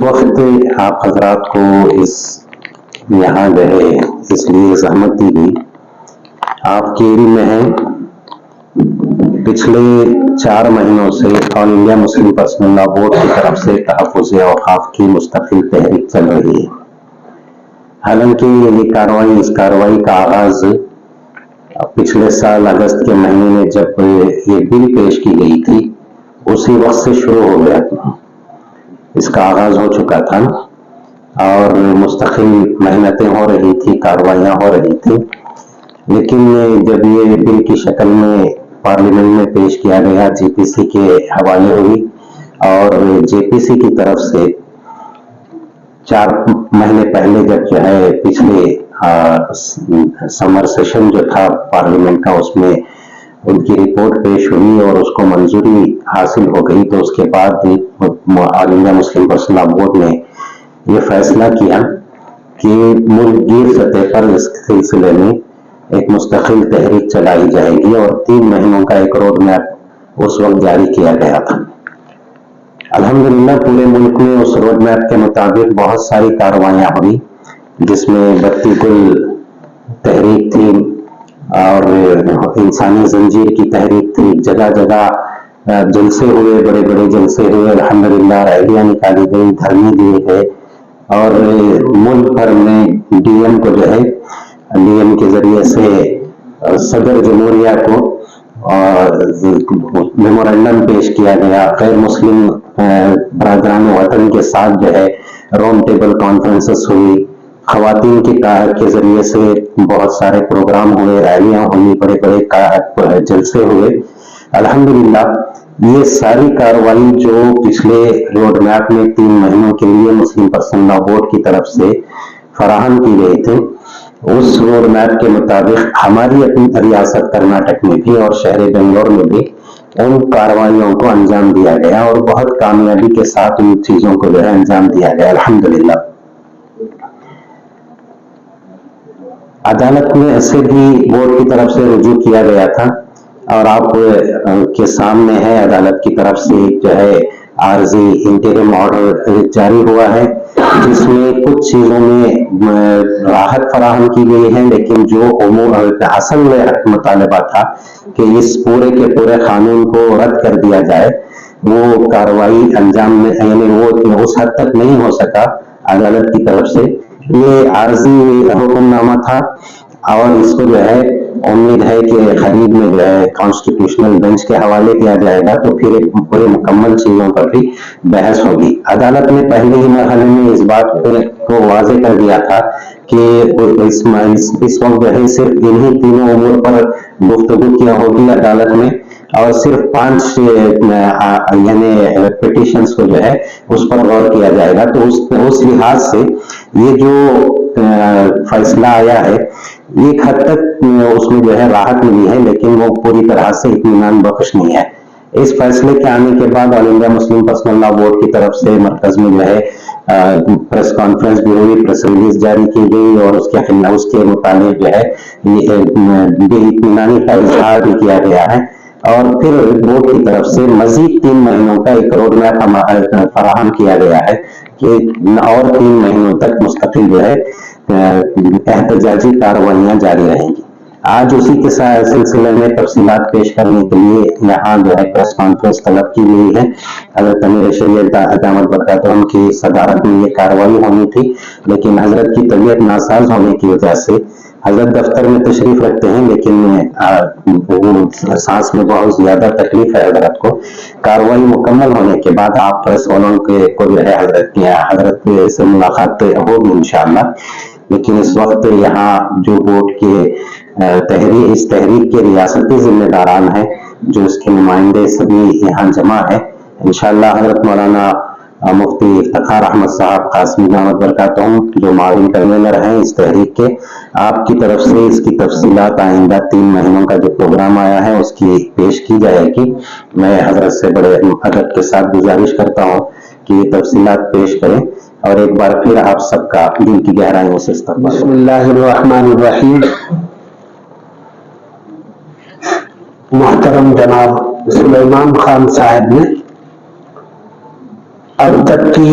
وقت آپ حضرات کو یہاں گئے اس لیے زحمت دی گئی. آپ کے علم میں ہے پچھلے 4 مہینوں سے آل انڈیا مسلم پرسنل لا بورڈ کی طرف سے تحفظ اوقاف کی مستقل تحریک چل رہی ہے. حالانکہ یہ اس کارروائی کا آغاز پچھلے سال اگست کے مہینے میں جب یہ بل پیش کی گئی تھی اسی وقت سے شروع ہو گیا تھا. اس کا آغاز ہو چکا تھا اور مستقل محنتیں ہو رہی تھی، کاروائیاں ہو رہی تھی. لیکن جب یہ بل کی شکل میں پارلیمنٹ میں پیش کیا گیا، جے پی سی کے حوالے ہوئی اور جے پی سی کی طرف سے 4 مہینے پہلے جب جو ہے پچھلے سمر سیشن جو تھا پارلیمنٹ کا اس میں ان کی رپورٹ پیش ہوئی اور اس کو منظوری حاصل ہو گئی، تو اس کے بعد آل انڈیا مسلم پرسنل لا بورڈ نے یہ فیصلہ کیا کہ ملک گیر سطح پر اس سلسلے میں ایک مستقل تحریک چلائی جائے گی اور 3 مہینوں کا ایک روڈ میپ اس وقت جاری کیا گیا تھا. الحمدللہ پورے ملک میں اس روڈ میپ کے مطابق بہت ساری کاروائیاں ہوئی، جس میں بتی گل تحریک تھی اور انسانی زنجیر کی تحریک تھی. جگہ جگہ جلسے ہوئے، بڑے بڑے جلسے ہوئے، الحمدللہ ریلیاں نکالی گئی، دھرنے دیے گئے اور ملک بھر میں ڈی ایم کو جو ہے ڈی ایم کے ذریعے سے صدر جمہوریہ کو میمورنڈم پیش کیا گیا. غیر مسلم برادران وطن کے ساتھ جو ہے راؤنڈ ٹیبل کانفرنسز ہوئی، خواتین کے ذریعے سے بہت سارے پروگرام ہوئے، ریلیاں ہوئی، بڑے بڑے جلسے ہوئے. الحمدللہ یہ ساری کارروائی جو پچھلے روڈ میپ میں 3 مہینوں کے لیے مسلم پرسنل لا بورڈ کی طرف سے فراہم کی گئی تھی، اس روڈ میپ کے مطابق ہماری اپنی ریاست کرناٹک میں بھی اور شہر بنگلور میں بھی ان کارروائیوں کو انجام دیا گیا اور بہت کامیابی کے ساتھ ان چیزوں کو جو ہے انجام دیا گیا. الحمدللہ عدالت میں سے بھی بورڈ کی طرف سے رجوع کیا گیا تھا اور آپ کے سامنے ہے عدالت کی طرف سے جو ہے عارضی انٹرم آرڈر جاری ہوا ہے، جس میں کچھ چیزوں میں راحت فراہم کی گئی ہے، لیکن جو اصل میں مطالبہ تھا کہ اس پورے کے پورے قانون کو رد کر دیا جائے، وہ کارروائی انجام میں یعنی وہ اس حد تک نہیں ہو سکا عدالت کی طرف سے. یہ عارضی حکم نامہ تھا اور اس کو جو ہے امید ہے کہ قریب میں جو ہے کانسٹیٹیوشنل بینچ کے حوالے کیا جائے گا تو پھر پورے مکمل چیزوں پر بھی بحث ہوگی. عدالت نے پہلے ہی مرحلے میں اس بات کو واضح کر دیا تھا کہ اس وقت جو ہے صرف انہی تینوں امور پر گفتگو کیا ہوگی عدالت میں اور صرف 5 یعنی پٹیشنز کو جو ہے اس پر غور کیا جائے گا. تو اس لحاظ سے یہ جو فیصلہ آیا ہے ایک حد تک اس میں جو ہے راحت ملی ہے، لیکن وہ پوری طرح سے اطمینان بخش نہیں ہے. اس فیصلے کے آنے کے بعد آل انڈیا مسلم پرسنل لا بورڈ کی طرف سے مرکز میں جو ہے پریس کانفرنس بھی ہوئی، پریس ریلیز جاری کی گئی اور اس کے متعلق جو ہے بے اطمینانی کا اظہار بھی کیا گیا ہے اور پھر بورڈ کی طرف سے مزید 3 مہینوں کا ایک روڈ میپ فراہم کیا گیا ہے کہ اور 3 مہینوں تک مستقل جو ہے احتجاجی کارروائیاں جاری رہیں گی. آج اسی کے سلسلے میں تفصیلات پیش کرنے کے لیے یہاں جو ہے پریس کانفرنس طلب کی گئی ہے. حضرت امیر شریعت دامت برکاتہم کی صدارت میں یہ کارروائی ہونی تھی، لیکن حضرت کی طبیعت ناساز ہونے کی وجہ سے حضرت دفتر میں تشریف رکھتے ہیں لیکن سانس میں بہت زیادہ تکلیف ہے حضرت کو. کارروائی مکمل ہونے کے بعد آپ پریس والوں کو جو ہے حضرت سے ملاقات ہوگی انشاءاللہ. لیکن اس وقت یہاں جو بورڈ کے اس تحریک کے ریاستی ذمہ داران ہیں، جو اس کے نمائندے سبھی یہاں جمع ہے، انشاءاللہ حضرت مولانا مفتی افتخار احمد صاحب قاسمی دامت برکاتہم جو معاون کنوینر ہیں اس تحریک کے، آپ کی طرف سے اس کی تفصیلات آئندہ 3 مہینوں کا جو پروگرام آیا ہے اس کی پیش کی جائے گی. میں حضرت سے بڑے ادب کے ساتھ گزارش کرتا ہوں کہ یہ تفصیلات پیش کریں اور ایک بار پھر آپ سب کا دل کی گہرائیوں سے استقبال. بسم اللہ الرحمن الرحیم. محترم جناب سلیمان خان صاحب نے اب تک کی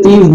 30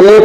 1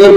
1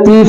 30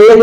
1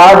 8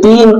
3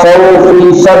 100%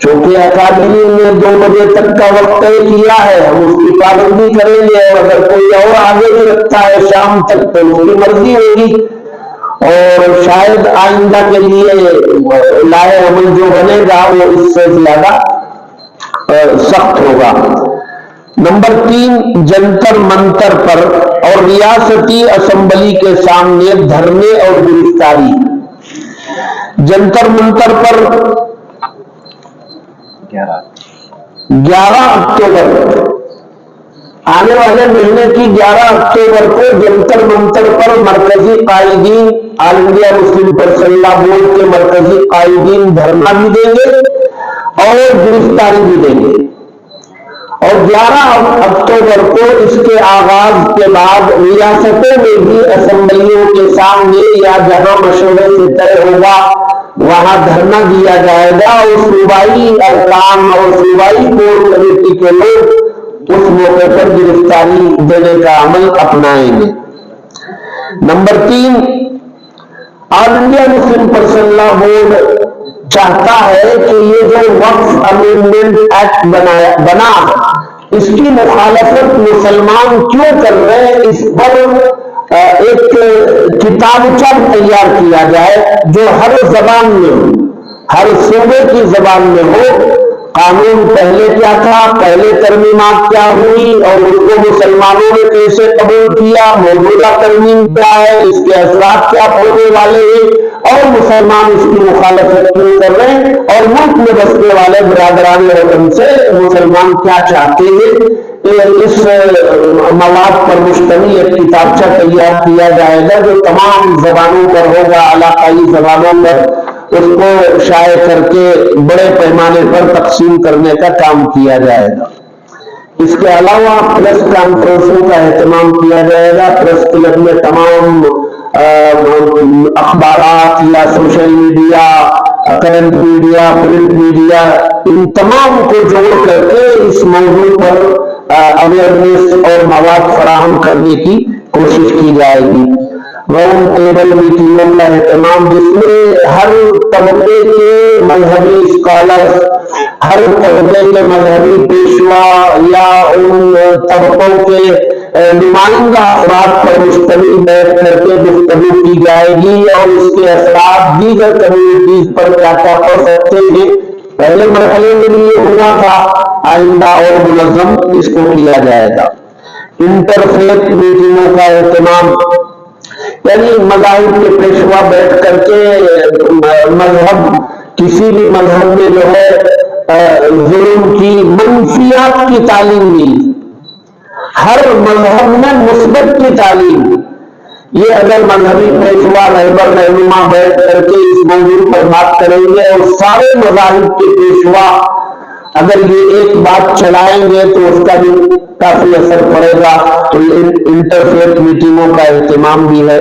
چونکہ اکابرین نے 2 بجے تک کا وقت طے کیا ہے، ہم اس کی پابندی کریں گے، اور اگر کوئی اور آگے بھی رکھتا ہے شام تک تو اس کی مرضی ہوگی، اور شاید آئندہ کے لیے لائے عمل جو بنے گا وہ اس سے زیادہ سخت ہوگا۔ نمبر 3، جنتر منتر پر اور ریاستی اسمبلی کے سامنے دھرنے اور گرفتاری۔ جنتر منتر پر 11 اکتوبر، آنے والے مہینے کی 11 اکتوبر کو جنتر منتر پر مرکزی قائدین، آل انڈیا مسلم پرسنل لا بورڈ کے مرکزی قائدین دھرنا بھی دیں گے اور گرفتاری بھی دیں گے، اور 11 اکتوبر کو اس کے آغاز کے بعد ریاستوں میں بھی اسمبلیوں کے سامنے یا جہاں مشورے سے طے ہوگا وہاں دھرنا دیا جائے گا، اور صوبائی ارکان اور صوبائی کور کمیٹی کے لوگ اس موقع پر گرفتاری دینے کا عمل اپنائیں گے۔ نمبر 3، آل انڈیا مسلم پرسنل لا بورڈ چاہتا ہے کہ یہ جو وقف امینڈمنٹ ایکٹ بنا اس کی مخالفت مسلمان کیوں کر رہے ہیں، اس پر ایک کتابچہ تیار کیا جائے جو ہر زبان میں ہو، ہر صوبے کی زبان میں ہو، قانون پہلے کیا تھا، پہلے ترمیمات کیا ہوئی اور اس کو مسلمانوں نے کیسے قبول کیا، موجودہ ترمیم کیا ہے، اس کے اثرات کیا ہونے والے ہیں اور مسلمان اس کی مخالفت کیوں کر رہے ہیں، اور ملک میں بسنے والے برادران وطن سے مسلمان کیا چاہتے ہیں۔ اس مواد پر مشتمل ایک کتابچہ تیار کیا جائے گا جو تمام زبانوں پر ہوگا، علاقائی زبانوں پر، اس کو شائع کر کے بڑے پیمانے پر تقسیم کرنے کا کام کیا جائے گا۔ اس کے علاوہ پریس کانفرنسوں کا اہتمام کیا جائے گا، پریس کلب میں تمام اخبارات یا social media, current media, print media, ان تمام کو جوڑ کر کے اس موضوع پر اویئرنیس اور مواد فراہم کرنے کی کوشش کی جائے گی۔ راؤنڈ ٹیبل میٹنگوں کا اہتمام جس میں ہر طبقے کے مذہبی اسکالر، ہر طبقے کے مذہبی پیشوا یا ان طبقوں کے نمائندہ افراد پر مشتمل بیٹھ کر کے گفتگو کی جائے گی، اور اس کے اثرات دیگر کمیونٹیز پر کیا کیا پڑ سکتے ہیں۔ پہلے مرحلے میں یہ ہوا تھا، آئندہ اور منظم اس کو کیا جائے گا۔ انٹرفیتھ میٹنگوں کا اہتمام، یعنی مذاہب کے پیشوا بیٹھ کر کے مذہب، کسی بھی مذہب میں جو ہے ظلم کی، منفیات کی تعلیم ملی، ہر مذہب میں مثبت کی تعلیم، یہ اگر مذہبی پیشوا رہبر رہنما بیٹھ کر کے اس موضوع پر بات کریں گے اور سارے مذاہب کے پیشوا اگر یہ ایک بات چلائیں گے تو اس کا بھی کافی اثر پڑے گا۔ تو انٹرفیتھ میٹنگوں کا اہتمام بھی ہے،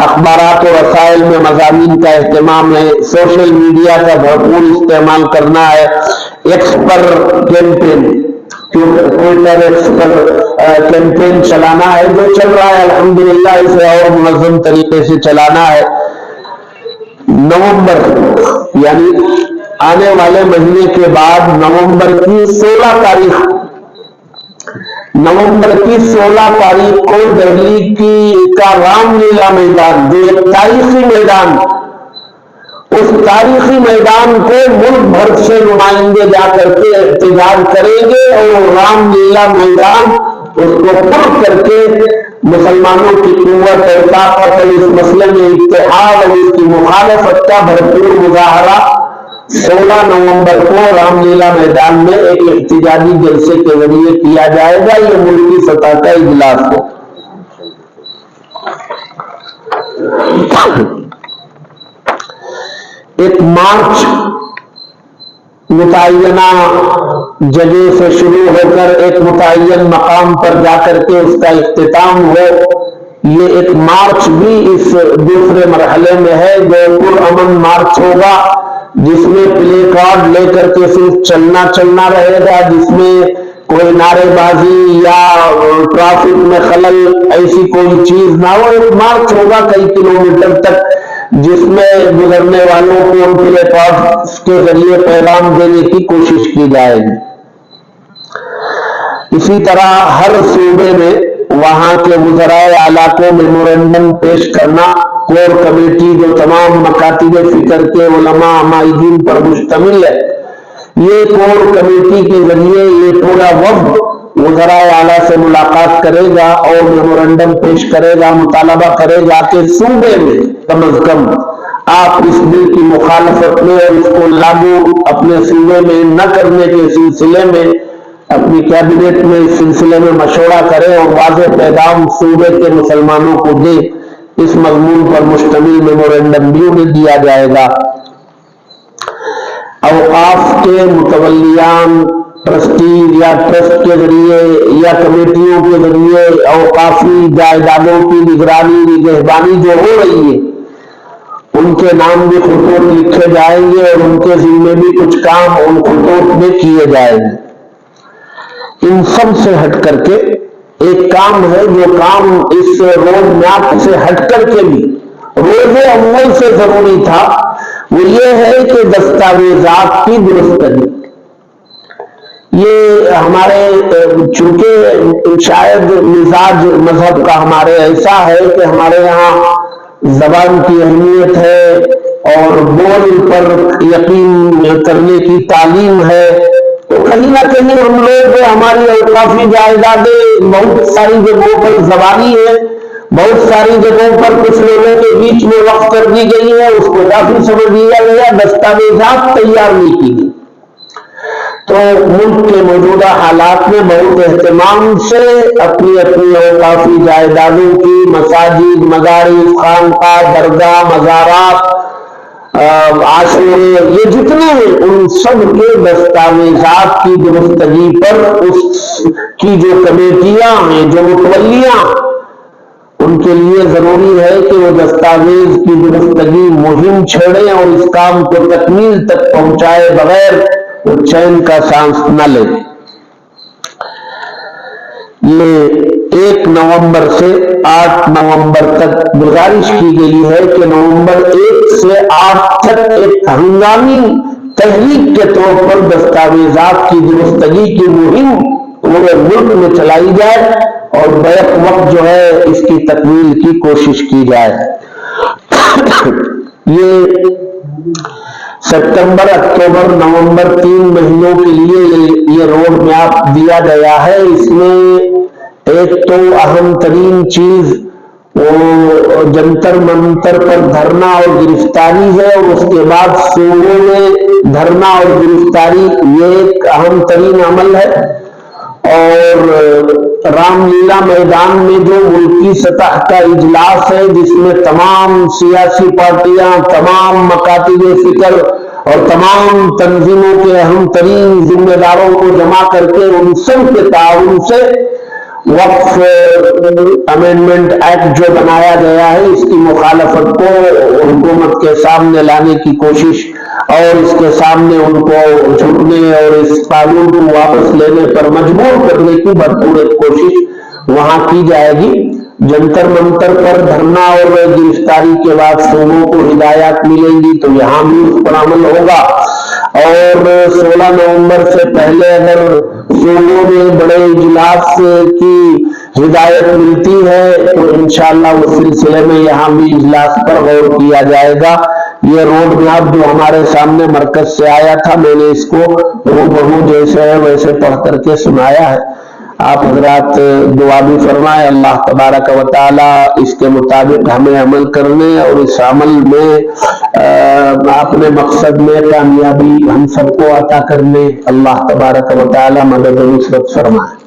اخبارات و رسائل میں مضامین کا اہتمام ہے، سوشل میڈیا کا بھرپور استعمال کرنا ہے، ایکس پر کیمپین، ٹویٹر ایکس پر کیمپین چلانا ہے، جو چل رہا ہے الحمدللہ اسے اور منظم طریقے سے چلانا ہے۔ نومبر، یعنی آنے والے مہینے کے بعد نومبر کی 16 تاریخ کو دہلی کا رام لیلا میدان، جو ایک تاریخی میدان، اس تاریخی میدان کو ملک بھر سے نمائندے جا کر کے احتجاج کریں گے، اور رام لیلا میدان اس کو پر کر کے مسلمانوں کی قوت اور طاقت اور اس مسئلے میں اتحاد اور اس کی مخالفت کا بھرپور مظاہرہ 16 نومبر کو رام لیلا میدان میں ایک احتجاجی جلسے کے ذریعے کیا جائے گا۔ یہ ملکی سطح کا اجلاس ہو۔ ایک مارچ متعینہ جگہ سے شروع ہو کر ایک متعین مقام پر جا کر کے اس کا اختتام ہو، یہ ایک مارچ بھی اس دوسرے مرحلے میں ہے جو پرامن مارچ ہوگا، جس میں پلے کارڈ لے کر کے صرف چلنا رہے گا، جس میں کوئی نعرے بازی یا ٹریفک میں خلل ایسی کوئی چیز نہ ہو۔ ایک مارچ ہوگا کئی کلومیٹر تک جس میں گزرنے والوں کو ان کے پاس کے ذریعے پیغام دینے کی کوشش کی جائے گی۔ اسی طرح ہر صوبے میں وہاں کے وزرائے اعلیٰ کو میمورنڈم پیش کرنا، کور کمیٹی جو تمام مکاتب فکر کے علماء عمائدین پر مشتمل ہے، یہ کور کمیٹی کے ذریعے یہ پورا وفد وزرائے اعلیٰ سے ملاقات کرے گا اور میمورنڈم پیش کرے گا، مطالبہ کرے گا کہ صوبے میں کم از کم آپ اس بل کی مخالفت میں اور اس کو لاگو اپنے صوبے میں نہ کرنے کے سلسلے میں اپنی کیبنٹ میں اس سلسلے میں مشورہ کریں اور واضح پیغام صوبے کے مسلمانوں کو دے۔ اس مضمون پر مشتمل میمورنڈم بھی انہیں دیا جائے گا۔ اوقاف کے متولیان، ٹرسٹی یا ٹرسٹ کے ذریعے یا کمیٹیوں کے ذریعے اوقافی جائیدادوں کی نگرانی جو ہو رہی ہے، ان کے نام بھی خطوط لکھے جائیں گے اور ان کے ذمے بھی کچھ کام ان خطوط میں کیے جائیں گے۔ ان سب سے ہٹ کر کے ایک کام ہے جو کام اس روڈ میپ سے ہٹ کر کے بھی روز اول سے ضروری تھا، وہ یہ ہے کہ دستاویزات کی درستگی۔ یہ ہمارے چونکہ شاید مزاج مذہب کا ہمارے ایسا ہے کہ ہمارے یہاں زبان کی اہمیت ہے اور بول پر یقین کرنے کی تعلیم ہے، تو کہیں نہ کہیں ہم لوگ ہماری اوقافی جائیدادیں بہت ساری جگہوں پر زبانی ہے، بہت ساری جگہوں پر کچھ لوگوں کے بیچ میں وقف کر دی گئی ہے، اس کو کافی سمجھ لیا گیا، دستاویزات تیار نہیں کی گئی۔ تو ملک کے موجودہ حالات میں بہت اہتمام سے اپنی اپنی اوقافی جائیدادوں کی مساجد، مدارس، خانقاہ، درگاہ، مزارات، عاشورے، یہ جتنے ہیں ان سب کے دستاویزات کی درستگی پر اس کی جو کمیٹیاں ہیں، جو متولیاں، ان کے لیے ضروری ہے کہ وہ دستاویز کی درستگی مہم چھیڑیں اور اس کام کو تکمیل تک پہنچائے بغیر وہ چین کا سانس نہ لے۔ یہ 1 نومبر سے 8 نومبر تک گزارش کی گئی ہے کہ نومبر 1 سے 8 تک ایک ہنگامی تحریک کے طور پر دستاویزات کی درستگی کی مہم پورے ملک میں چلائی جائے اور بیک وقت جو ہے اس کی تکمیل کی کوشش کی جائے۔ یہ ستمبر، اکتوبر، نومبر 3 مہینوں کے لیے یہ روڈ میپ دیا گیا ہے۔ اس میں ایک تو اہم ترین چیز وہ جنتر منتر پر دھرنا اور گرفتاری ہے، اور اس کے بعد صوبوں میں دھرنا اور گرفتاری، یہ ایک اہم ترین عمل ہے۔ اور رام لیلا میدان میں جو ملکی سطح کا اجلاس ہے جس میں تمام سیاسی پارٹیاں، تمام مکاتب فکر اور تمام تنظیموں کے اہم ترین ذمہ داروں کو جمع کر کے ان سب کے تعاون سے وقف امینڈمنٹ ایکٹ جو بنایا گیا ہے اس کی مخالفت کو حکومت کے سامنے لانے کی کوشش اور اس کے سامنے ان کو جھکنے اور اس قانون کو واپس لینے پر مجبور کرنے کی بھرپور ایک کوشش وہاں کی جائے گی۔ جنتر منتر پر دھرنا اور گرفتاری کے بعد صوبوں کو ہدایات ملیں گی تو یہاں بھی اس پر عمل ہوگا، اور 16 نومبر سے پہلے اگر صوبوں میں بڑے اجلاس کی ہدایت ملتی ہے تو انشاءاللہ اس سلسلے میں یہاں بھی اجلاس پر غور کیا جائے گا۔ یہ روڈ میپ جو ہمارے سامنے مرکز سے آیا تھا، میں نے اس کو ہو جیسے ہے ویسے پڑھ کر کے سنایا ہے۔ آپ حضرات دعا بھی فرمائے اللہ تبارک و تعالی اس کے مطابق ہمیں عمل کرنے اور اس عمل میں اپنے مقصد میں کامیابی ہم سب کو عطا کرنے اللہ تبارک و تعالی مدد و نصرت فرمائے۔